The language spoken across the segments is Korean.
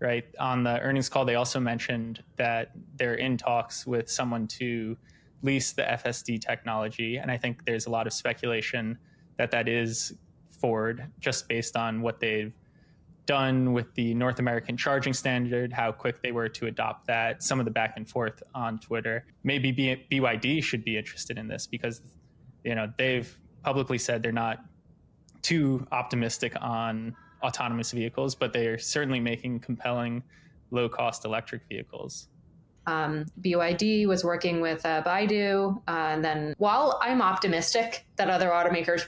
right? On the earnings call, they also mentioned that they're in talks with someone to lease the FSD technology. And I think there's a lot of speculation that that is Ford, just based on what they've done with the North American charging standard, how quick they were to adopt that, some of the back and forth on Twitter. Maybe BYD should be interested in this because, they've publicly said they're not too optimistic on autonomous vehicles, but they're certainly making compelling low-cost electric vehicles. BYD was working with Baidu. And then while I'm optimistic that other automakers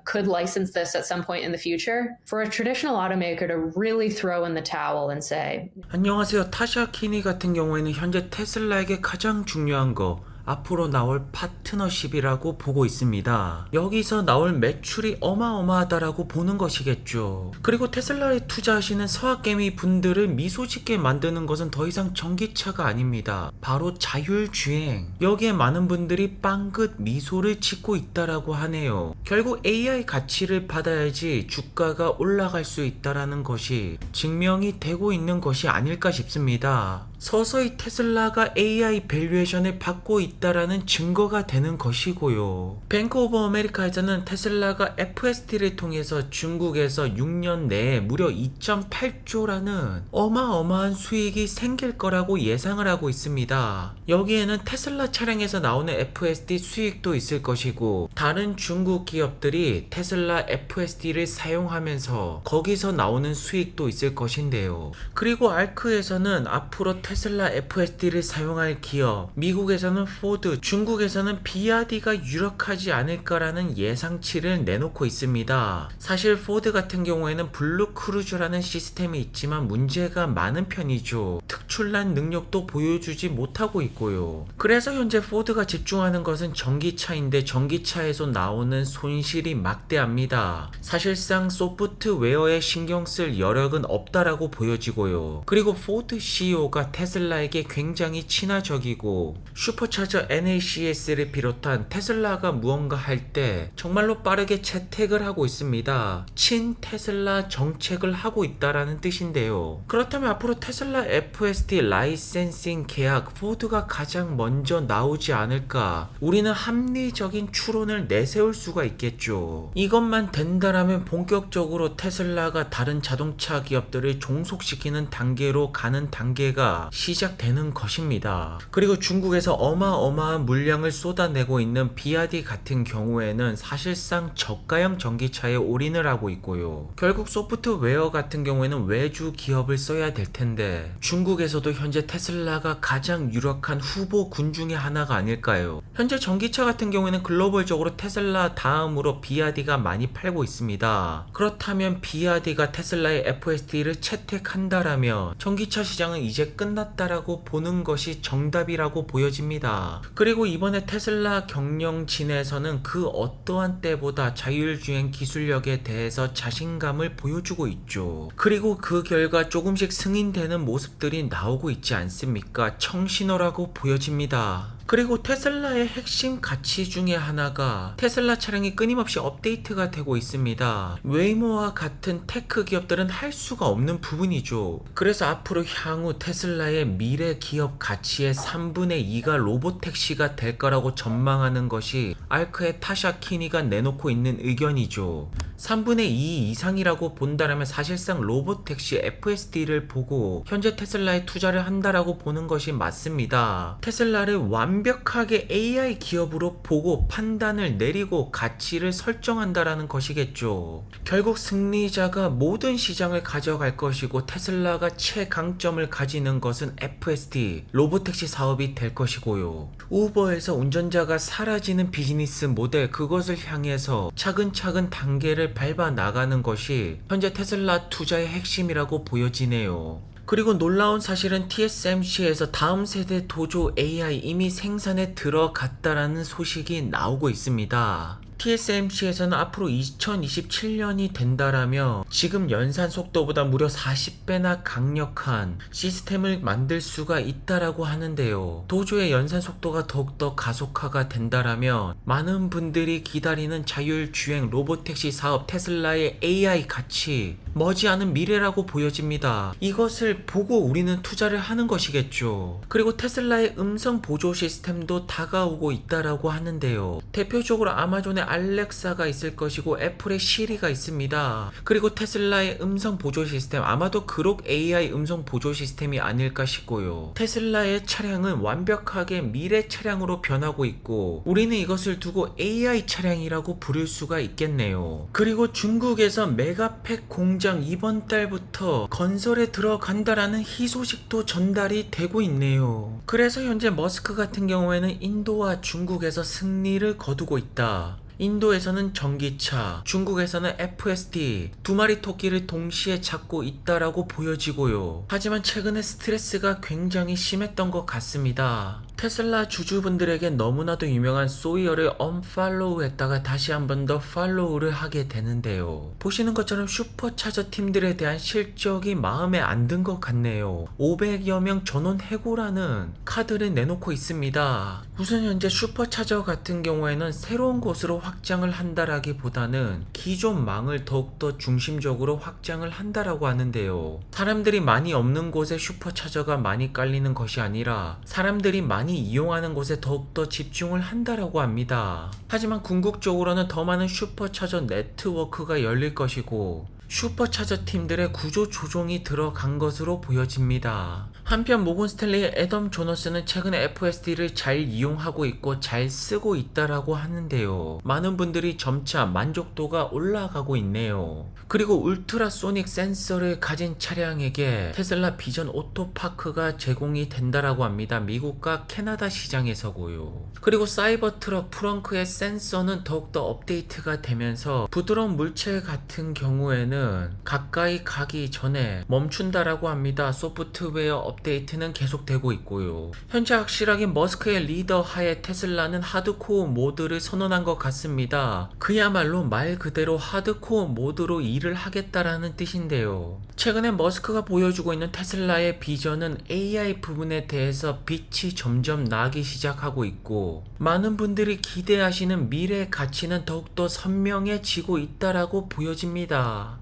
could license this at some point in the future, for a traditional automaker to really throw in the towel and say, 안녕하세요. 타샤 키니 같은 경우에는 현재 테슬라에게 가장 중요한 거 앞으로 나올 파트너십이라고 보고 있습니다. 여기서 나올 매출이 어마어마하다라고 보는 것이겠죠. 그리고 테슬라에 투자하시는 서학개미 분들을 미소 짓게 만드는 것은 더 이상 전기차가 아닙니다. 바로 자율주행. 여기에 많은 분들이 빵긋 미소를 짓고 있다라고 하네요. 결국 AI 가치를 받아야지 주가가 올라갈 수 있다라는 것이 증명이 되고 있는 것이 아닐까 싶습니다. 서서히 테슬라가 AI 밸류에이션을 받고 있다라는 증거가 되는 것이고요. 뱅크 오브 아메리카에서는 테슬라가 FSD를 통해서 중국에서 6년 내에 무려 2.8조라는 어마어마한 수익이 생길 거라고 예상을 하고 있습니다. 여기에는 테슬라 차량에서 나오는 FSD 수익도 있을 것이고 다른 중국 기업들이 테슬라 FSD를 사용하면서 거기서 나오는 수익도 있을 것인데요. 그리고 알크에서는 앞으로 테슬라 FSD를 사용할 기업, 미국에서는 포드, 중국에서는 비아디가 유력하지 않을까라는 예상치를 내놓고 있습니다. 사실 포드 같은 경우에는 블루 크루즈라는 시스템이 있지만 문제가 많은 편이죠. 특출난 능력도 보여주지 못하고 있고요. 그래서 현재 포드가 집중하는 것은 전기차인데 전기차에서 나오는 손실이 막대합니다. 사실상 소프트웨어에 신경 쓸 여력은 없다라고 보여지고요. 그리고 포드 CEO가 테슬라에게 굉장히 친화적이고 슈퍼차저 NACS를 비롯한 테슬라가 무언가 할 때 정말로 빠르게 채택을 하고 있습니다. 친 테슬라 정책을 하고 있다라는 뜻인데요. 그렇다면 앞으로 테슬라 FSD 라이센싱 계약 포드가 가장 먼저 나오지 않을까? 우리는 합리적인 추론을 내세울 수가 있겠죠. 이것만 된다라면 본격적으로 테슬라가 다른 자동차 기업들을 종속시키는 단계로 가는 단계가 시작되는 것입니다. 그리고 중국에서 어마어마한 물량을 쏟아내고 있는 비아디 같은 경우에는 사실상 저가형 전기차에 올인을 하고 있고요. 결국 소프트웨어 같은 경우에는 외주 기업을 써야 될 텐데 중국에서도 현재 테슬라가 가장 유력한 후보군 중에 하나가 아닐까요? 현재 전기차 같은 경우에는 글로벌적으로 테슬라 다음으로 비아디가 많이 팔고 있습니다. 그렇다면 비아디가 테슬라의 FSD를 채택한다라면 전기차 시장은 이제 끝났다라고 보는 것이 정답이라고 보여집니다. 그리고 이번에 테슬라 경영진에서는 그 어떠한 때보다 자율주행 기술력에 대해서 자신감을 보여주고 있죠. 그리고 그 결과 조금씩 승인되는 모습들이 나오고 있지 않습니까? 청신호라고 보여집니다. 그리고 테슬라의 핵심 가치 중에 하나가 테슬라 차량이 끊임없이 업데이트가 되고 있습니다. 웨이모와 같은 테크 기업들은 할 수가 없는 부분이죠. 그래서 앞으로 향후 테슬라의 미래 기업 가치의 3분의 2가 로보택시가 될 거라고 전망하는 것이 알크의 타샤 키니가 내놓고 있는 의견이죠. 3분의 2 이상이라고 본다면 사실상 로보택시 FSD를 보고 현재 테슬라에 투자를 한다라고 보는 것이 맞습니다. 테슬라를 완벽하게 AI 기업으로 보고 판단을 내리고 가치를 설정한다라는 것이겠죠. 결국 승리자가 모든 시장을 가져갈 것이고 테슬라가 최강점을 가지는 것은 FSD, 로보택시 사업이 될 것이고요. 우버에서 운전자가 사라지는 비즈니스 모델, 그것을 향해서 차근차근 단계를 밟아 나가는 것이 현재 테슬라 투자의 핵심이라고 보여지네요. 그리고 놀라운 사실은 TSMC에서 다음 세대 도조 AI 이미 생산에 들어갔다라는 소식이 나오고 있습니다. TSMC에서는 앞으로 2027년이 된다라며 지금 연산 속도보다 무려 40배나 강력한 시스템을 만들 수가 있다라고 하는데요. 도조의 연산 속도가 더욱더 가속화가 된다라면 많은 분들이 기다리는 자율주행 로보택시 사업 테슬라의 AI 가치 머지않은 미래라고 보여집니다. 이것을 보고 우리는 투자를 하는 것이겠죠. 그리고 테슬라의 음성 보조 시스템도 다가오고 있다라고 하는데요. 대표적으로 아마존의 알렉사가 있을 것이고 애플의 시리가 있습니다. 그리고 테슬라의 음성 보조 시스템, 아마도 그록 AI 음성 보조 시스템이 아닐까 싶고요. 테슬라의 차량은 완벽하게 미래 차량으로 변하고 있고 우리는 이것을 두고 AI 차량이라고 부를 수가 있겠네요. 그리고 중국에서 메가팩 공장 이번 달부터 건설에 들어간다라는 희소식도 전달이 되고 있네요. 그래서 현재 머스크 같은 경우에는 인도와 중국에서 승리를 거두고 있다. 인도에서는 전기차, 중국에서는 FSD, 두 마리 토끼를 동시에 잡고 있다라고 보여지고요. 하지만 최근에 스트레스가 굉장히 심했던 것 같습니다. 테슬라 주주분들에게 너무나도 유명한 소이어를 언팔로우 했다가 다시 한 번 더 팔로우를 하게 되는데요. 보시는 것처럼 슈퍼차저 팀들에 대한 실적이 마음에 안 든 것 같네요. 500여 명 전원 해고라는 카드를 내놓고 있습니다. 우선 현재 슈퍼차저 같은 경우에는 새로운 곳으로 확장을 한다라기보다는 기존 망을 더욱더 중심적으로 확장을 한다라고 하는데요. 사람들이 많이 없는 곳에 슈퍼차저가 많이 깔리는 것이 아니라 사람들이 많이 이용하는 곳에 더욱더 집중을 한다라고 합니다. 하지만 궁극적으로는 더 많은 슈퍼차저 네트워크가 열릴 것이고 슈퍼차저 팀들의 구조 조정이 들어간 것으로 보여집니다. 한편 모건 스탠리의 애덤 조너스는 최근에 FSD를 잘 이용하고 있고 잘 쓰고 있다라고 하는데요. 많은 분들이 점차 만족도가 올라가고 있네요. 그리고 울트라소닉 센서를 가진 차량에게 테슬라 비전 오토파크가 제공이 된다라고 합니다. 미국과 캐나다 시장에서고요. 그리고 사이버 트럭 프렁크의 센서는 더욱더 업데이트가 되면서 부드러운 물체 같은 경우에는 가까이 가기 전에 멈춘다라고 합니다. 소프트웨어 업데이트는 계속되고 있고요. 현재 확실하게 머스크의 리더 하에 테슬라는 하드코어 모드를 선언한 것 같습니다. 그야말로 말 그대로 하드코어 모드로 일을 하겠다라는 뜻인데요. 최근에 머스크가 보여주고 있는 테슬라의 비전은 AI 부분에 대해서 빛이 점점 나기 시작하고 있고 많은 분들이 기대하시는 미래 가치는 더욱더 선명해지고 있다라고 보여집니다.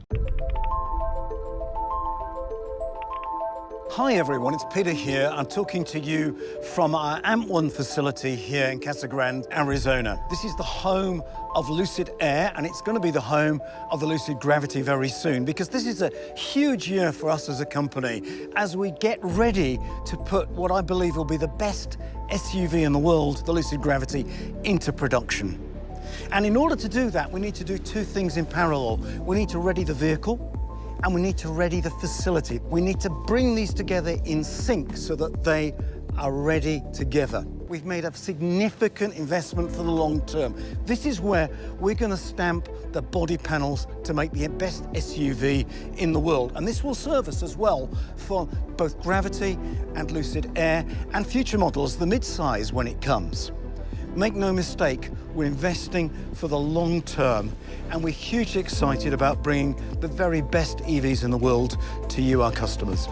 Hi everyone, it's Peter here. I'm talking to you from our AMP1 facility here in Casa Grande, Arizona. This is the home of Lucid Air and it's going to be the home of the Lucid Gravity very soon because this is a huge year for us as a company as we get ready to put what I believe will be the best SUV in the world, the Lucid Gravity, into production. And in order to do that, we need to do two things in parallel. We need to ready the vehicle and we need to ready the facility. We need to bring these together in sync so that they are ready together. We've made a significant investment for the long term. This is where we're going to stamp the body panels to make the best SUV in the world. And this will serve us as well for both Gravity and Lucid Air and future models, the mid-size when it comes. Make no mistake, we're investing for the long term and we're hugely excited about bringing the very best EVs in the world to you, our customers.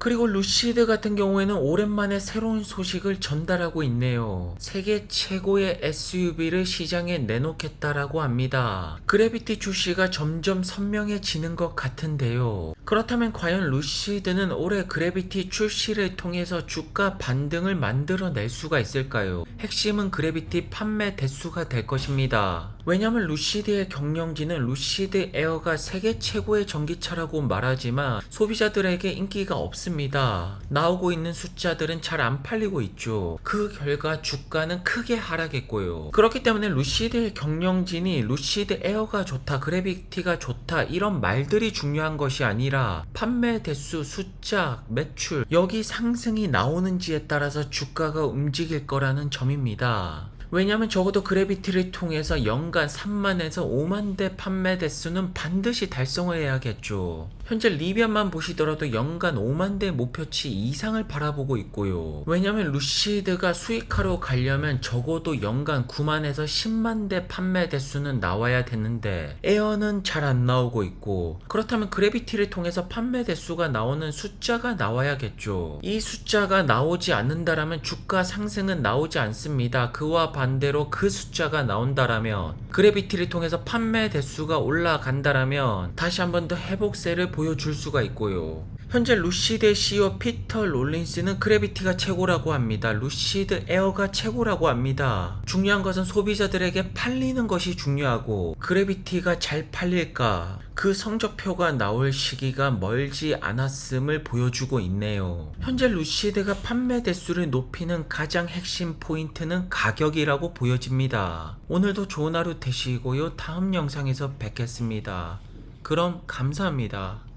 그리고 루시드 같은 경우에는 오랜만에 새로운 소식을 전달하고 있네요. 세계 최고의 SUV를 시장에 내놓겠다라고 합니다. 그래비티 출시가 점점 선명해지는 것 같은데요. 그렇다면 과연 루시드는 올해 그래비티 출시를 통해서 주가 반등을 만들어낼 수가 있을까요? 핵심은 그래비티 판매 대수가 될 것입니다. 왜냐하면 루시드의 경영진은 루시드 에어가 세계 최고의 전기차라고 말하지만 소비자들에게 인기가 없습니다. 나오고 있는 숫자들은 잘 안 팔리고 있죠. 그 결과 주가는 크게 하락했고요. 그렇기 때문에 루시드의 경영진이 루시드 에어가 좋다, 그래비티가 좋다 이런 말들이 중요한 것이 아니라 판매 대수, 숫자, 매출 여기 상승이 나오는지에 따라서 주가가 움직일 거라는 점입니다. 왜냐하면 적어도 그래비티를 통해서 연간 3만에서 5만 대 판매 대수는 반드시 달성을 해야겠죠. 현재 리비안만 보시더라도 연간 5만 대 목표치 이상을 바라보고 있고요. 왜냐면 루시드가 수익하러 가려면 적어도 연간 9만에서 10만 대 판매 대수는 나와야 되는데 에어는 잘 안 나오고 있고, 그렇다면 그래비티를 통해서 판매 대수가 나오는 숫자가 나와야겠죠. 이 숫자가 나오지 않는다라면 주가 상승은 나오지 않습니다. 그와 반대로 그 숫자가 나온다라면, 그래비티를 통해서 판매 대수가 올라간다라면 다시 한 번 더 회복세를 보여줄 수가 있고요. 현재 루시드의 CEO 피터 롤린스는 그래비티가 최고라고 합니다. 루시드 에어가 최고라고 합니다. 중요한 것은 소비자들에게 팔리는 것이 중요하고, 그래비티가 잘 팔릴까, 그 성적표가 나올 시기가 멀지 않았음을 보여주고 있네요. 현재 루시드가 판매 대수를 높이는 가장 핵심 포인트는 가격이라고 보여집니다. 오늘도 좋은 하루 되시고요. 다음 영상에서 뵙겠습니다. 그럼 감사합니다.